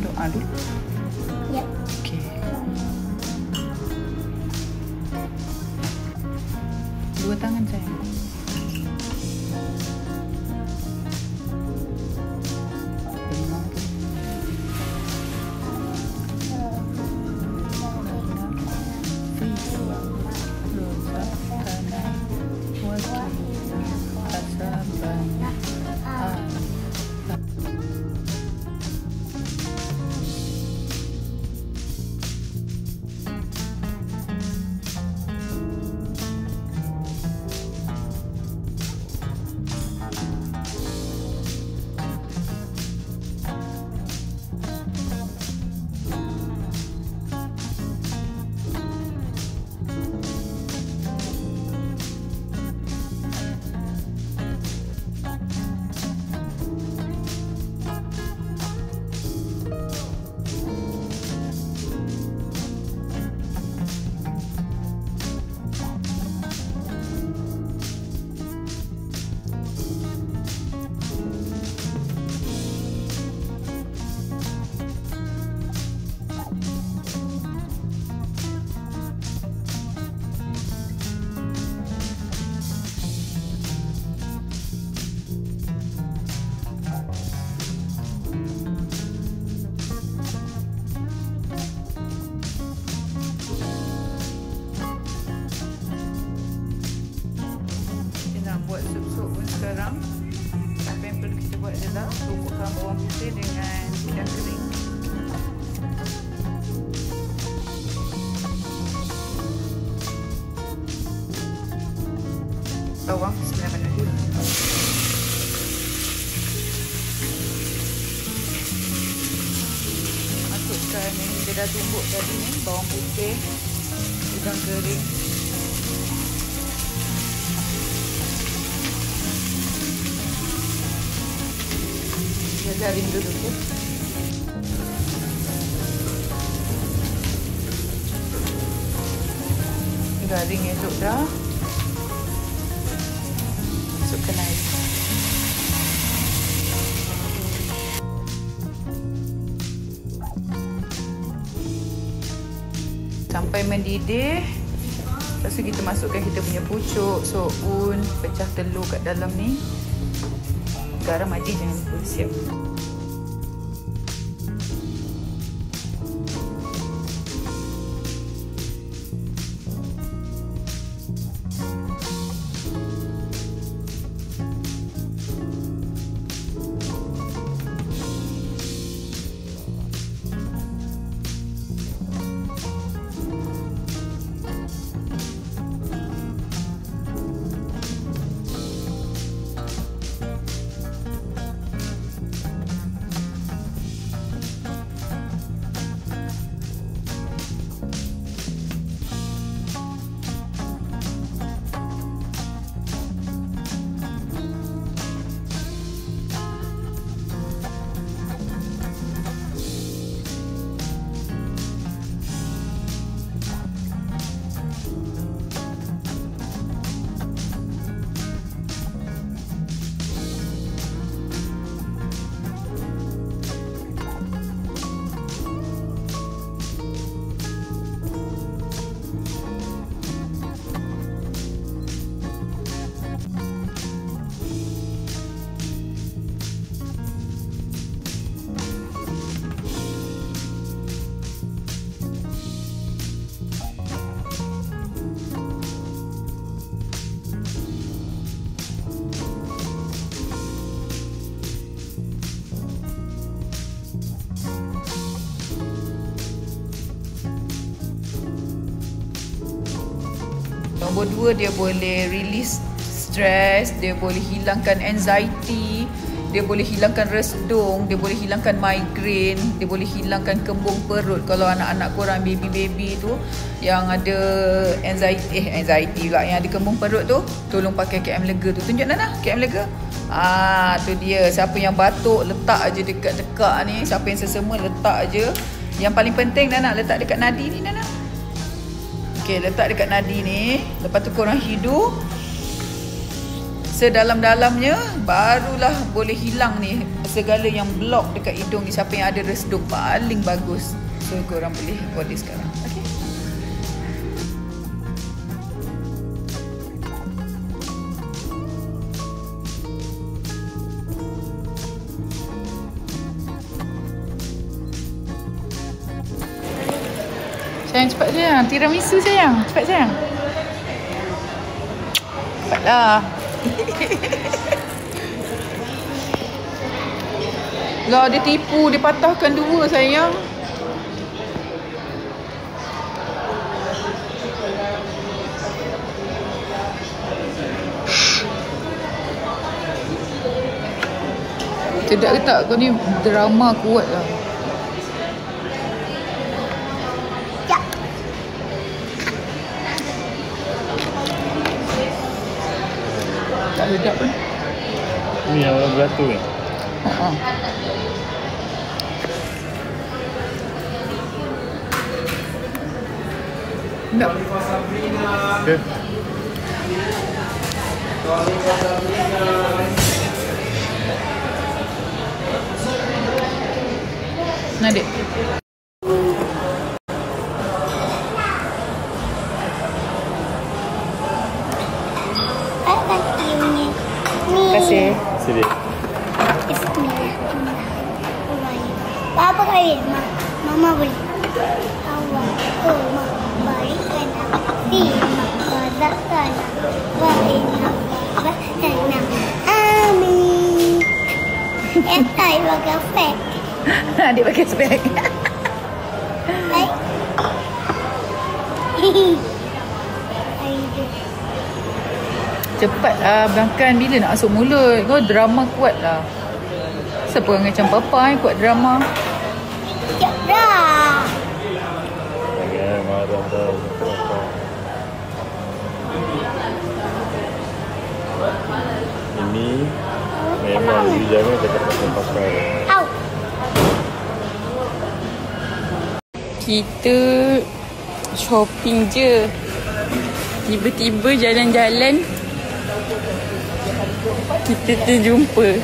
doa dulu. Ya. Okey. Dua tangan sayang. Buat sup-sup pun sekarang. Apa yang perlu kita buat adalah tumbukkan bawang putih dengan udang kering. Bawang sebenarnya dulu. Masukkan yang kita dah tumbuk tadi ni, bawang putih, udang kering. Garing dulu tu. Garing elok dah. Masukkan air. Sampai mendidih. Lepas tu kita masukkan kita punya pucuk, soun, pecah telur kat dalam ni. Garam aja jangan lupa siap. Nombor 2, dia boleh release stress, dia boleh hilangkan anxiety, dia boleh hilangkan resdung, dia boleh hilangkan migraine, dia boleh hilangkan kembung perut. Kalau anak-anak korang baby-baby tu yang ada anxiety pula, yang ada kembung perut tu, tolong pakai KM Lega tu. Tunjuk Nana, KM Lega. Tu dia. Siapa yang batuk letak aje dekat-dekat ni, siapa yang sesama letak aje. Yang paling penting Nana letak dekat nadi ni Nana. Okey, letak dekat nadi ni. Lepas tu korang hidu sedalam-dalamnya, barulah boleh hilang ni segala yang blok dekat hidung ni. Siapa yang ada resdung paling bagus. So korang boleh order sekarang. Okay. Sayang, cepat sayang. Tiramisu sayang. Cepat sayang. Cepatlah. Lah dia tipu. Dia patahkan dua sayang. Sedap ke tak? Kau ni drama kuat lah. Tak sedap pun. Ni yang orang beratur ni? Sedap. Okay. Nadik. Terima kasih. Sini. Apa kali Mama boleh? Awak baikkan baikkan amin. Etai pakai spek. Adik pakai spek. Baik. Cepatlah makan, bila nak masuk mulut. Kau drama kuat lah. Siapa orang macam papa kuat drama. Sekejap dah. Jangan marah dah. Ini memang jangan cakap pasal pakai. Au. Kita shopping je. Tiba-tiba jalan-jalan kita terjumpa.